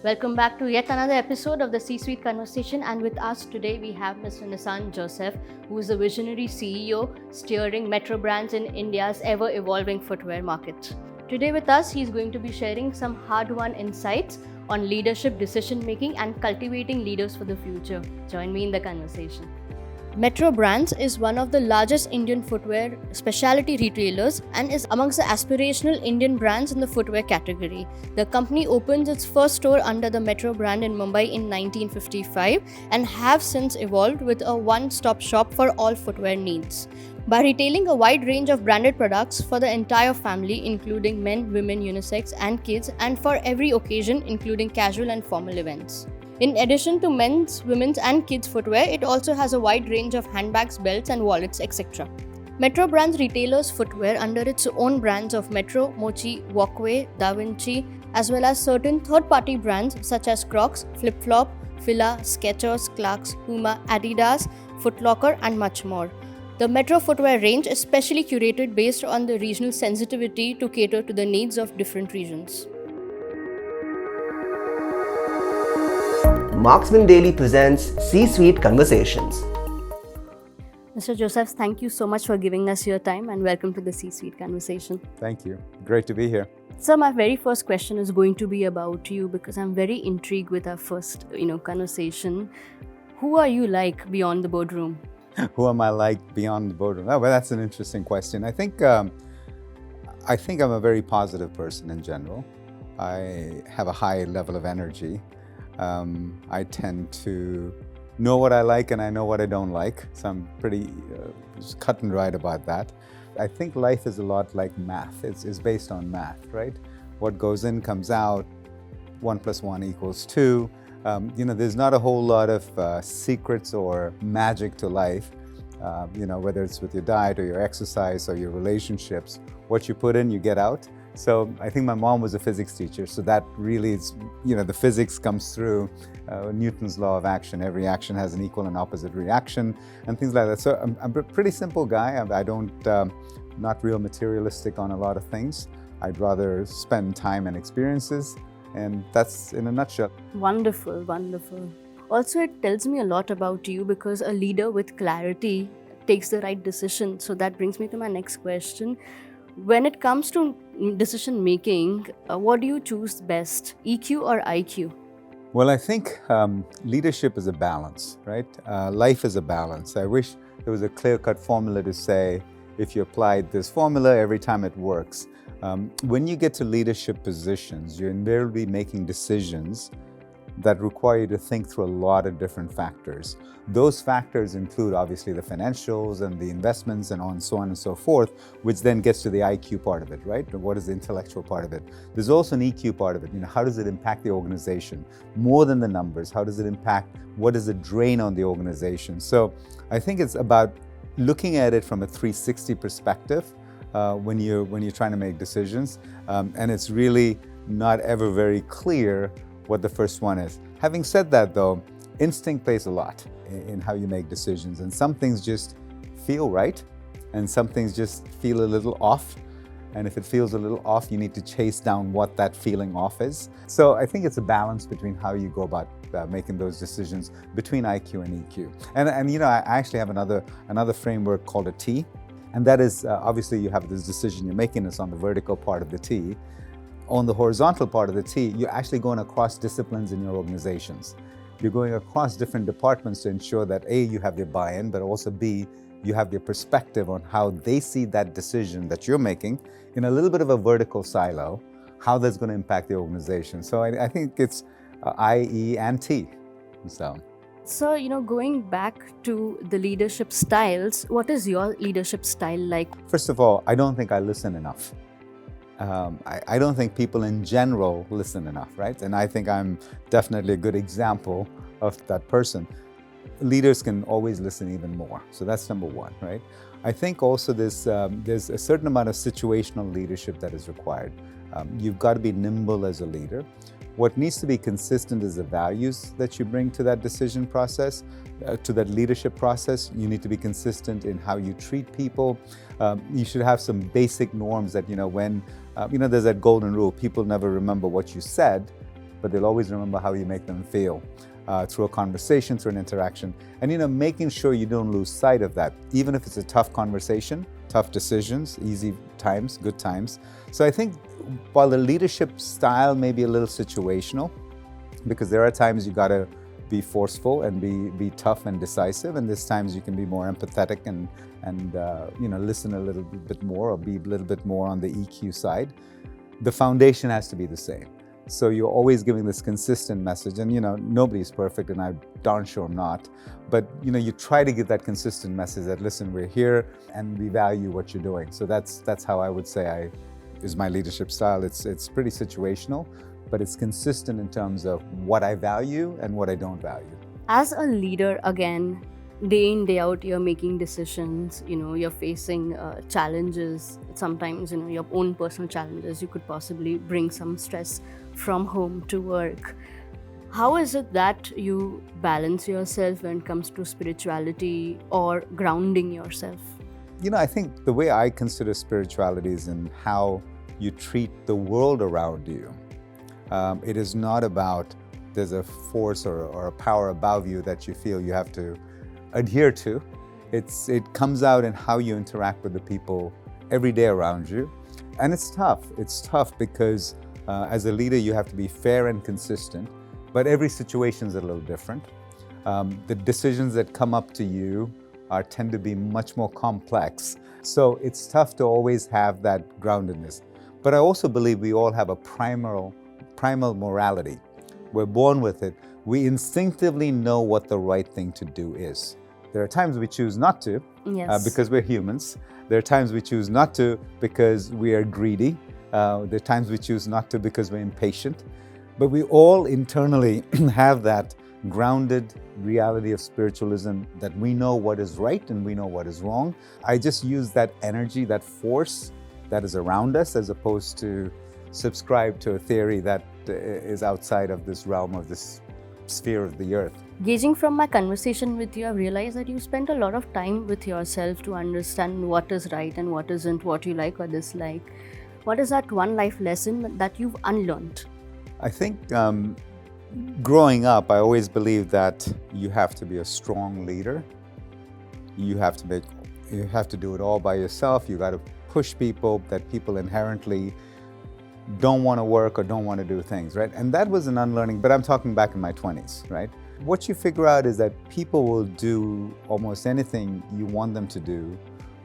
Welcome back to yet another episode of the C-Suite Conversation, and with us today we have Mr. Nissan Joseph, who is a visionary CEO steering Metro Brands in India's ever-evolving footwear market. Today with us, he's going to be sharing some hard-won insights on leadership, decision-making and cultivating leaders for the future. Join me in the conversation. Metro Brands is one of the largest Indian footwear specialty retailers and is amongst the aspirational Indian brands in the footwear category. The company opened its first store under the Metro brand in Mumbai in 1955 and have since evolved with a one-stop shop for all footwear needs. By retailing a wide range of branded products for the entire family, including men, women, unisex and kids, and for every occasion, including casual and formal events. In addition to men's, women's and kids' footwear, it also has a wide range of handbags, belts and wallets, etc. Metro Brands retailers footwear under its own brands of Metro, Mochi, Walkway, Da Vinci, as well as certain third-party brands such as Crocs, Flip Flop, Fila, Skechers, Clarks, Puma, Adidas, Foot Locker and much more. The Metro footwear range is specially curated based on the regional sensitivity to cater to the needs of different regions. Marksman Daily presents C-Suite Conversations. Mr. Joseph, thank you so much for giving us your time and welcome to the C-Suite Conversation. Thank you. Great to be here. So my very first question is going to be about you because I'm very intrigued with our first, conversation. Who are you like beyond the boardroom? Who am I like beyond the boardroom? Oh, well, that's an interesting question. I think I'm a very positive person in general. I have a high level of energy. I tend to know what I like and I know what I don't like. So I'm pretty cut and dried about that. I think life is a lot like math. It's based on math, right? What goes in comes out. 1 + 1 = 2. There's not a whole lot of secrets or magic to life. Whether it's with your diet or your exercise or your relationships, what you put in, you get out. So I think my mom was a physics teacher, so that really is, the physics comes through Newton's law of action. Every action has an equal and opposite reaction and things like that. So I'm a pretty simple guy. I don't, not real materialistic on a lot of things. I'd rather spend time and experiences, and that's in a nutshell. Wonderful, wonderful. Also, it tells me a lot about you because a leader with clarity takes the right decision. So that brings me to my next question. When it comes to decision making, what do you choose best, EQ or IQ? Well, I think leadership is a balance, right? Life is a balance. I wish there was a clear-cut formula to say, if you applied this formula every time it works. When you get to leadership positions, you're invariably making decisions that require you to think through a lot of different factors. Those factors include obviously the financials and the investments and so on and so forth, which then gets to the IQ part of it, right? What is the intellectual part of it? There's also an EQ part of it. How does it impact the organization? More than the numbers, how does it impact, what is the drain on the organization? So I think it's about looking at it from a 360 perspective when you're trying to make decisions. And it's really not ever very clear what the first one is. Having said that though, instinct plays a lot in how you make decisions, and some things just feel right and some things just feel a little off, and if it feels a little off, you need to chase down what that feeling off is. So I think it's a balance between how you go about making those decisions between IQ and EQ. And I actually have another framework called a T, and that is obviously you have this decision you're making, it's on the vertical part of the T. On the horizontal part of the T, you're actually going across disciplines in your organizations. You're going across different departments to ensure that A, you have their buy-in, but also B, you have their perspective on how they see that decision that you're making in a little bit of a vertical silo, how that's going to impact the organization. So I think it's I, E, and T. So, going back to the leadership styles, what is your leadership style like? First of all, I don't think I listen enough. I don't think people in general listen enough, right? And I think I'm definitely a good example of that person. Leaders can always listen even more. So that's number one, right? I think also there's a certain amount of situational leadership that is required. You've got to be nimble as a leader. What needs to be consistent is the values that you bring to that decision process, to that leadership process. You need to be consistent in how you treat people. You should have some basic norms that, when, there's that golden rule, people never remember what you said, but they'll always remember how you make them feel through a conversation, through an interaction. And making sure you don't lose sight of that, even if it's a tough conversation, tough decisions, easy times, good times. So I think while the leadership style may be a little situational, because there are times you got to be forceful and be tough and decisive, and there's times you can be more empathetic and listen a little bit more or be a little bit more on the EQ side. The foundation has to be the same. So you're always giving this consistent message, and nobody's perfect, and I'm darn sure I'm not. But you try to give that consistent message that, listen, we're here and we value what you're doing. So that's how I would say is my leadership style. It's pretty situational, but it's consistent in terms of what I value and what I don't value. As a leader, again, day in, day out, you're making decisions, you're facing challenges. Sometimes, your own personal challenges, you could possibly bring some stress from home to work. How is it that you balance yourself when it comes to spirituality or grounding yourself? I think the way I consider spirituality is in how you treat the world around you. It is not about there's a force or a power above you that you feel you have to adhere to. It comes out in how you interact with the people every day around you. And it's tough. It's tough because as a leader, you have to be fair and consistent, but every situation is a little different. The decisions that come up to you tend to be much more complex. So it's tough to always have that groundedness. But I also believe we all have a primal morality. We're born with it. We instinctively know what the right thing to do is. There are times we choose not to, yes, because we're humans. There are times we choose not to because we are greedy. There are times we choose not to because we're impatient. But we all internally have that grounded reality of spiritualism, that we know what is right and we know what is wrong. I just use that energy, that force that is around us, as opposed to subscribe to a theory that is outside of this realm, of this sphere of the earth. Gauging from my conversation with you, I realized that you spent a lot of time with yourself to understand what is right and what isn't, what you like or dislike. What is that one life lesson that you've unlearned? I think growing up, I always believed that you have to be a strong leader. You have to do it all by yourself. You got to push people, that people inherently don't want to work or don't want to do things, right? And that was an unlearning, but I'm talking back in my 20s, right? What you figure out is that people will do almost anything you want them to do,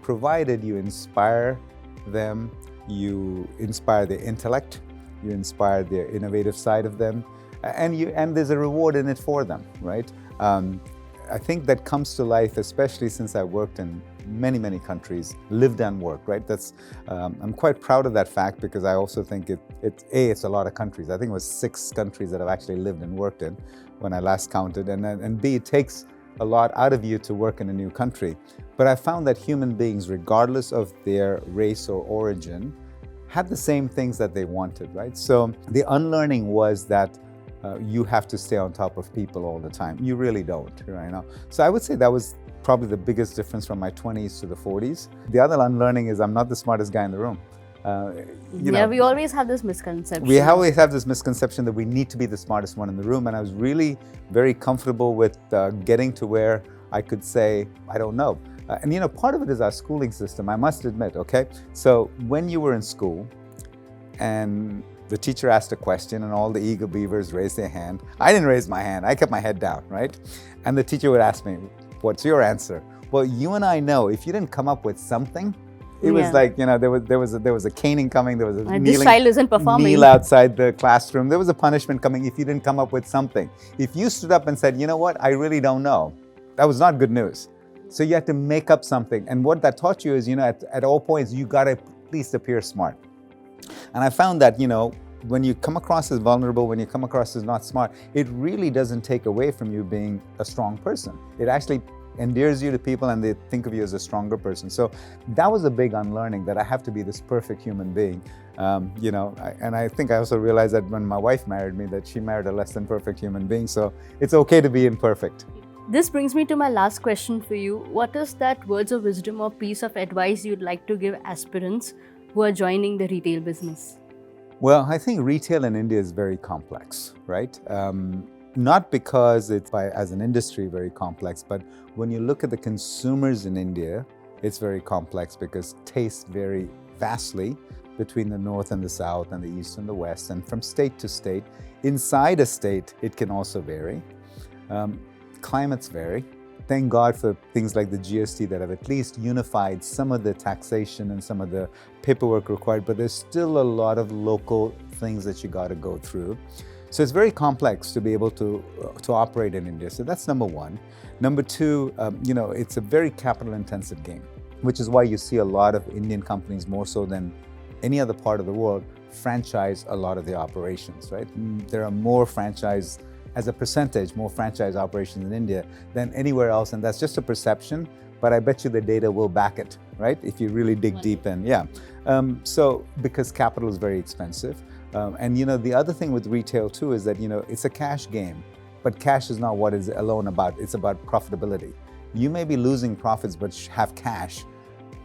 provided you inspire them, you inspire their intellect, you inspire their innovative side of them, and there's a reward in it for them, right? I think that comes to life, especially since I worked in many countries, lived and worked, right? I'm quite proud of that fact, because I also think it's a lot of countries. I think it was 6 countries that I've actually lived and worked in when I last counted, and B, it takes a lot out of you to work in a new country. But I found that human beings, regardless of their race or origin, had the same things that they wanted, right? So the unlearning was that you have to stay on top of people all the time. You really don't, right now. So I would say that was probably the biggest difference from my 20s to the 40s. The other unlearning is I'm not the smartest guy in the room. We always have this misconception. We always have this misconception that we need to be the smartest one in the room. And I was really very comfortable with getting to where I could say, I don't know. And part of it is our schooling system, I must admit, okay? So when you were in school and the teacher asked a question and all the eager beavers raised their hand, I didn't raise my hand, I kept my head down, right? And the teacher would ask me, what's your answer? Well, you and I know if you didn't come up with something, it was like, there was a caning coming, there was a this child isn't performing. Kneel outside the classroom. There was a punishment coming if you didn't come up with something. If you stood up and said, you know what, I really don't know, that was not good news. So you had to make up something. And what that taught you is, at all points, you got to at least appear smart. And I found that, when you come across as vulnerable, when you come across as not smart, it really doesn't take away from you being a strong person. It actually endears you to people and they think of you as a stronger person. So that was a big unlearning, that I have to be this perfect human being. And I think I also realized that when my wife married me, that she married a less than perfect human being. So it's okay to be imperfect. This brings me to my last question for you. What is that words of wisdom or piece of advice you'd like to give aspirants who are joining the retail business? Well, I think retail in India is very complex, right? Not because it's as an industry very complex, but when you look at the consumers in India, it's very complex because tastes vary vastly between the north and the south and the east and the west, and from state to state. Inside a state, it can also vary. Climates vary. Thank God for things like the GST that have at least unified some of the taxation and some of the paperwork required, but there's still a lot of local things that you got to go through. So it's very complex to be able to operate in India. So that's number one. Number two, it's a very capital-intensive game, which is why you see a lot of Indian companies, more so than any other part of the world, franchise a lot of the operations, right? There are more franchise, as a percentage, more franchise operations in India than anywhere else, and that's just a perception, but I bet you the data will back it, right? If you really dig deep in, yeah. So, because capital is very expensive. And the other thing with retail too is that, it's a cash game, but cash is not what it's alone about. It's about profitability. You may be losing profits, but have cash.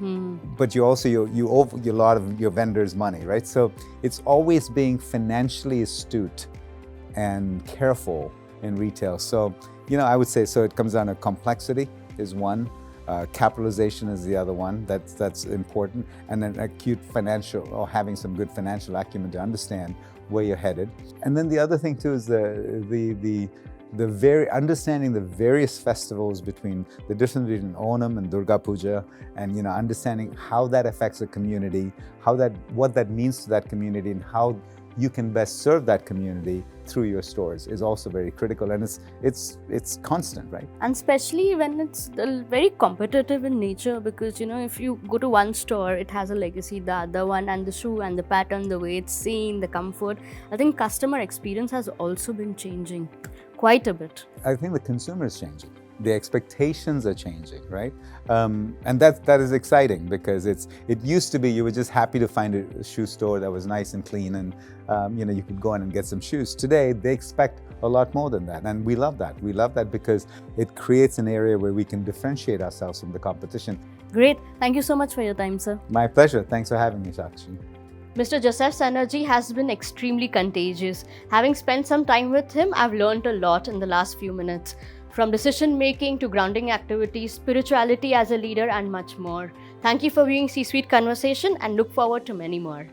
But you also, you owe a lot of your vendors money, right? So it's always being financially astute and careful in retail. So, I would say, so it comes down to complexity is one, capitalization is the other one, that's important, and then acute financial, or having some good financial acumen to understand where you're headed. And then the other thing too is understanding the various festivals between the difference between Onam and Durga Puja, and understanding how that affects the community, what that means to that community, and how you can best serve that community through your stores is also very critical, and it's constant, right? And especially when it's very competitive in nature, because if you go to one store, it has a legacy, the other one, and the shoe and the pattern, the way it's seen, the comfort. I think customer experience has also been changing quite a bit. I think the consumer is changing. The expectations are changing, right? And that is exciting, because it used to be you were just happy to find a shoe store that was nice and clean, and you could go in and get some shoes. Today, they expect a lot more than that, and we love that. We love that because it creates an area where we can differentiate ourselves from the competition. Great. Thank you so much for your time, sir. My pleasure. Thanks for having me, Sakshi. Mr. Joseph's energy has been extremely contagious. Having spent some time with him, I've learned a lot in the last few minutes. From decision making to grounding activities, spirituality as a leader, and much more. Thank you for viewing C-Suite Conversation, and look forward to many more.